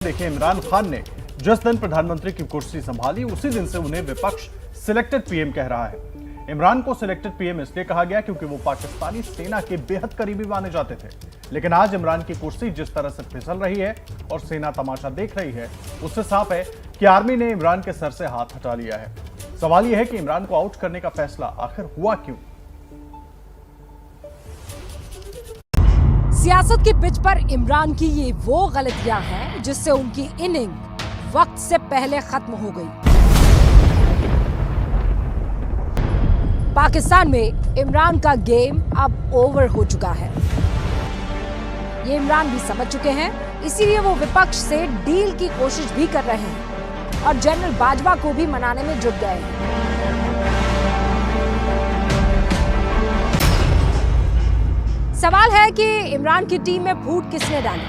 देखिए, इमरान खान ने जिस दिन प्रधानमंत्री की कुर्सी संभाली उसी दिन से उन्हें विपक्ष सिलेक्टेड पीएम कह रहा है। इमरान को सिलेक्टेड पीएम इसलिए कहा गया क्योंकि वो पाकिस्तानी सेना के बेहद करीबी माने जाते थे। लेकिन आज इमरान की कुर्सी जिस तरह से फिसल रही है और सेना तमाशा देख रही है, उससे साफ है कि आर्मी ने इमरान के सर से हाथ हटा लिया है। सवाल यह है कि इमरान को आउट करने का फैसला आखिर हुआ क्यों? सियासत की पिच पर इमरान की ये वो गलतियां हैं जिससे उनकी इनिंग वक्त से पहले खत्म हो गई। पाकिस्तान में इमरान का गेम अब ओवर हो चुका है। ये इमरान भी समझ चुके हैं, इसीलिए वो विपक्ष से डील की कोशिश भी कर रहे हैं और जनरल बाजवा को भी मनाने में जुट गए हैं। सवाल है कि इमरान की टीम में फूट किसने डाली?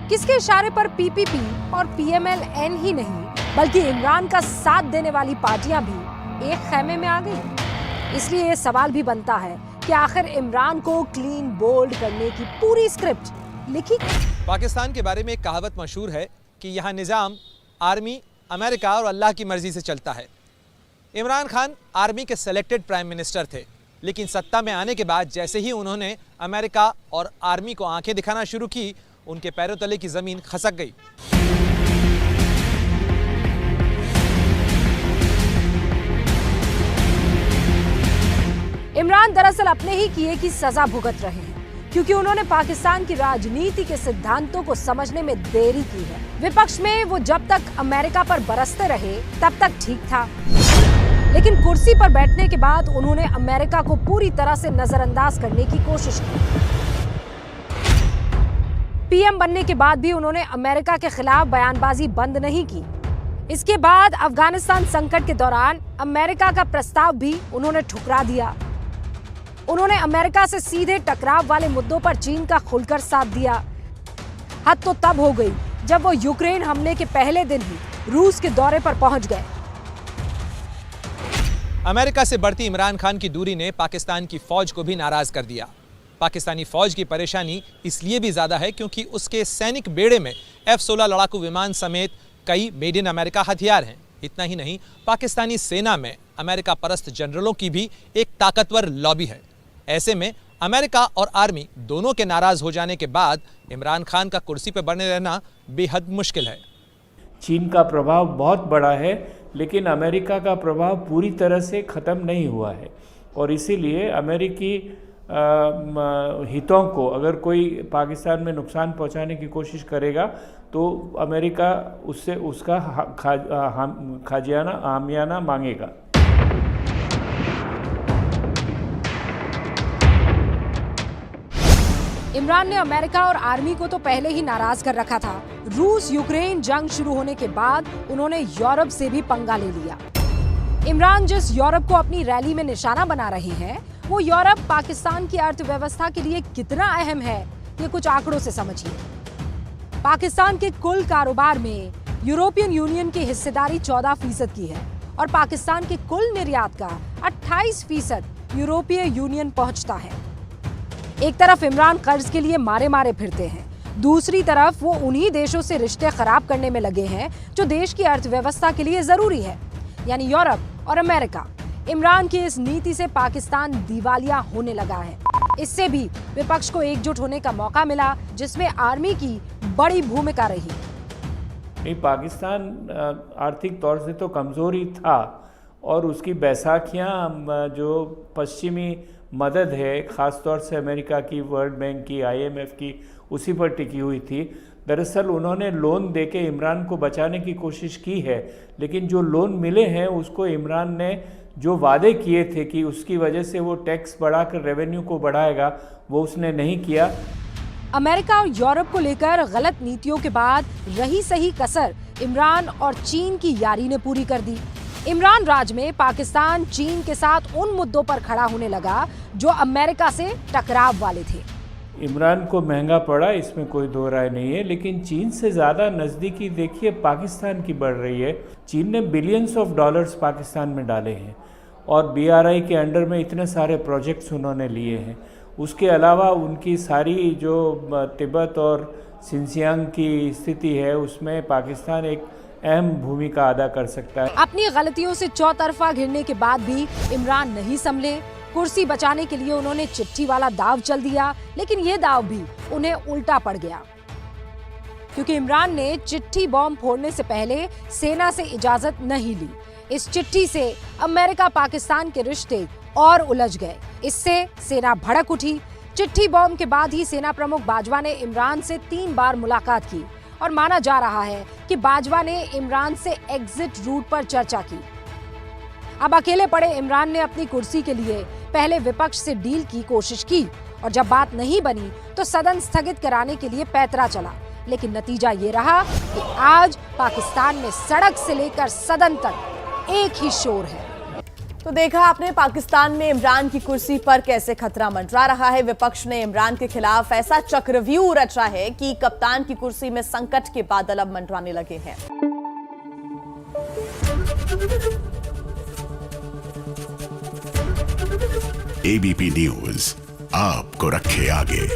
किसके इशारे पर पीपीपी और पीएमएल-एन ही नहीं बल्कि इमरान का साथ देने वाली पार्टियां भी एक खैमे में आ गई? इसलिए ये सवाल भी बनता है कि आखिर इमरान को क्लीन बोल्ड करने की पूरी स्क्रिप्ट लिखी। पाकिस्तान के बारे में एक कहावत मशहूर है कि यहाँ निज़ाम आर्मी, अमेरिका और अल्लाह की मर्जी से चलता है। इमरान खान आर्मी के सेलेक्टेड प्राइम मिनिस्टर थे, लेकिन सत्ता में आने के बाद जैसे ही उन्होंने अमेरिका और आर्मी को आंखें दिखाना शुरू की, उनके पैरों तले की जमीन खसक गई। इमरान दरअसल अपने ही किए की सजा भुगत रहे हैं क्योंकि उन्होंने पाकिस्तान की राजनीति के सिद्धांतों को समझने में देरी की है। विपक्ष में वो जब तक अमेरिका पर बरसते रहे तब तक ठीक था, लेकिन कुर्सी पर बैठने के बाद उन्होंने अमेरिका को पूरी तरह से नजरअंदाज करने की कोशिश की। पीएम बनने के बाद भी उन्होंने अमेरिका के खिलाफ बयानबाजी बंद नहीं की। इसके बाद अफगानिस्तान संकट के दौरान अमेरिका का प्रस्ताव भी उन्होंने ठुकरा दिया। उन्होंने अमेरिका से सीधे टकराव वाले मुद्दों पर चीन का खुलकर साथ दिया। हद तो तब हो गई जब वो यूक्रेन हमले के पहले दिन ही रूस के दौरे पर पहुंच गए। अमेरिका से बढ़ती इमरान खान की दूरी ने पाकिस्तान की फौज को भी नाराज कर दिया। पाकिस्तानी फौज की परेशानी इसलिए भी ज्यादा है क्योंकि उसके सैनिक बेड़े में F-16 लड़ाकू विमान समेत कई मेड इन अमेरिका हथियार हैं। इतना ही नहीं, पाकिस्तानी सेना में अमेरिका परस्त जनरलों की भी एक ताकतवर लॉबी है। ऐसे में अमेरिका और आर्मी दोनों के नाराज हो जाने के बाद इमरान खान का कुर्सी पर बने रहना बेहद मुश्किल है। चीन का प्रभाव बहुत बड़ा है, लेकिन अमेरिका का प्रभाव पूरी तरह से ख़त्म नहीं हुआ है और इसीलिए अमेरिकी हितों को अगर कोई पाकिस्तान में नुकसान पहुंचाने की कोशिश करेगा तो अमेरिका उससे उसका हामियाना मांगेगा। इमरान ने अमेरिका और आर्मी को तो पहले ही नाराज कर रखा था। रूस यूक्रेन जंग शुरू होने के बाद उन्होंने यूरोप से भी पंगा ले लिया। इमरान जिस यूरोप को अपनी रैली में निशाना बना रहे हैं, वो यूरोप पाकिस्तान की अर्थव्यवस्था के लिए कितना अहम है, ये कुछ आंकड़ों से समझिए। पाकिस्तान के कुल कारोबार में यूरोपियन यूनियन की हिस्सेदारी 14% की है और पाकिस्तान के कुल निर्यात का 28% यूरोपीय यूनियन पहुंचता है। एक तरफ इमरान कर्ज के लिए मारे मारे फिरते हैं, दूसरी तरफ वो उन्हीं देशों से रिश्ते खराब करने में लगे हैं जो देश की अर्थव्यवस्था के लिए जरूरी है, यानी यूरोप और अमेरिका। इमरान की इस नीति से पाकिस्तान दिवालिया होने लगा है। इससे भी विपक्ष को एकजुट होने का मौका मिला, जिसमें आर्मी की बड़ी भूमिका रही। नहीं, पाकिस्तान आर्थिक तौर से तो कमज़ोर ही था और उसकी बैसाखियाँ जो पश्चिमी मदद है, ख़ास तौर से अमेरिका की, वर्ल्ड बैंक की, IMF की, उसी पर टिकी हुई थी। दरअसल उन्होंने लोन देके इमरान को बचाने की कोशिश की है, लेकिन जो लोन मिले हैं उसको इमरान ने जो वादे किए थे कि उसकी वजह से वो टैक्स बढ़ाकर रेवेन्यू को बढ़ाएगा, वो उसने नहीं किया। अमेरिका और यूरोप को लेकर गलत नीतियों के बाद रही सही कसर इमरान और चीन की यारी ने पूरी कर दी। इमरान राज में पाकिस्तान चीन के साथ उन मुद्दों पर खड़ा होने लगा जो अमेरिका से टकराव वाले थे। इमरान को महंगा पड़ा, इसमें कोई दो राय नहीं है, लेकिन चीन से ज़्यादा नज़दीकी देखिए पाकिस्तान की बढ़ रही है। चीन ने बिलियंस ऑफ डॉलर्स पाकिस्तान में डाले हैं और BRI के अंडर में इतने सारे प्रोजेक्ट्स उन्होंने लिए हैं। उसके अलावा उनकी सारी जो तिब्बत और सिंचियांग की स्थिति है उसमें पाकिस्तान एक अहम भूमिका अदा कर सकता है। अपनी गलतियों से चौतरफा घिरने के बाद भी इमरान नहीं संभले। कुर्सी बचाने के लिए उन्होंने चिट्ठी वाला दाव चल दिया, लेकिन ये दाव भी उन्हें उल्टा पड़ गया, क्योंकि इमरान ने चिट्ठी बॉम्ब फोड़ने से पहले सेना से इजाजत नहीं ली। इस चिट्ठी से अमेरिका पाकिस्तान के रिश्ते और उलझ गए। इससे सेना भड़क उठी। चिट्ठी बॉम्ब के बाद ही सेना प्रमुख बाजवा ने इमरान से 3 बार मुलाकात की और माना जा रहा है कि बाजवा ने इमरान से एग्जिट रूट पर चर्चा की। अब अकेले पड़े इमरान ने अपनी कुर्सी के लिए पहले विपक्ष से डील की कोशिश की और जब बात नहीं बनी तो सदन स्थगित कराने के लिए पैतरा चला। लेकिन नतीजा ये रहा कि आज पाकिस्तान में सड़क से लेकर सदन तक एक ही शोर है। तो देखा आपने पाकिस्तान में इमरान की कुर्सी पर कैसे खतरा मंडरा रहा है। विपक्ष ने इमरान के खिलाफ ऐसा चक्रव्यूह रचा है कि कप्तान की कुर्सी में संकट के बादल अब मंडराने लगे हैं। एबीपी न्यूज आपको रखे आगे।